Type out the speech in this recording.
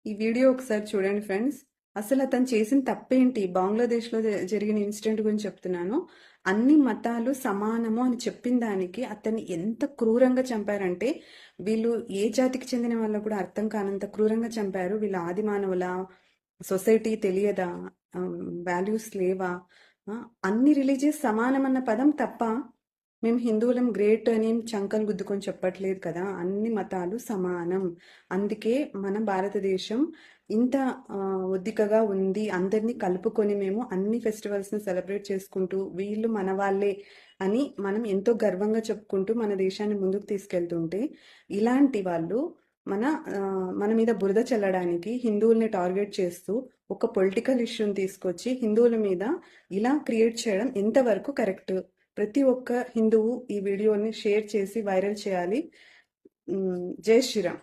ఈ వీడియో ఒకసారి చూడండి ఫ్రెండ్స్. అసలు అతను చేసిన తప్పేంటి? బంగ్లాదేశ్‌లో జరిగిన ఇన్సిడెంట్ గురించి చెప్తున్నాను. అన్ని మతాలు సమానము అని చెప్పిన దానికి అతన్ని ఎంత క్రూరంగా చంపారంటే, వీళ్ళు ఏ జాతికి చెందిన వాళ్ళో కూడా అర్థం కానంత క్రూరంగా చంపారు. వీళ్ళు ఆది మానవులా? సొసైటీ తెలియదా? వాల్యూస్ లేవా? అన్ని రిలీజియస్ సమానం అన్న పదం తప్ప మేము హిందువులం గ్రేట్ అని చంకలు గుద్దుకొని చెప్పట్లేదు కదా. అన్ని మతాలు సమానం. అందుకే మన భారతదేశం ఇంత ఒద్దికగా ఉంది. అందరినీ కలుపుకొని మేము అన్ని ఫెస్టివల్స్ని సెలబ్రేట్ చేసుకుంటూ వీళ్ళు మన వాళ్ళే అని మనం ఎంతో గర్వంగా చెప్పుకుంటూ మన దేశాన్ని ముందుకు తీసుకెళ్తుంటే, ఇలాంటి వాళ్ళు మన మన మీద బురద చల్లడానికి హిందువుల్ని టార్గెట్ చేస్తూ ఒక పొలిటికల్ ఇష్యూని తీసుకొచ్చి హిందువుల మీద ఇలా క్రియేట్ చేయడం ఎంతవరకు కరెక్ట్? ప్రతి ఒక్క హిందువు ఈ వీడియోని షేర్ చేసి వైరల్ చేయాలి. జై శ్రీరామ్.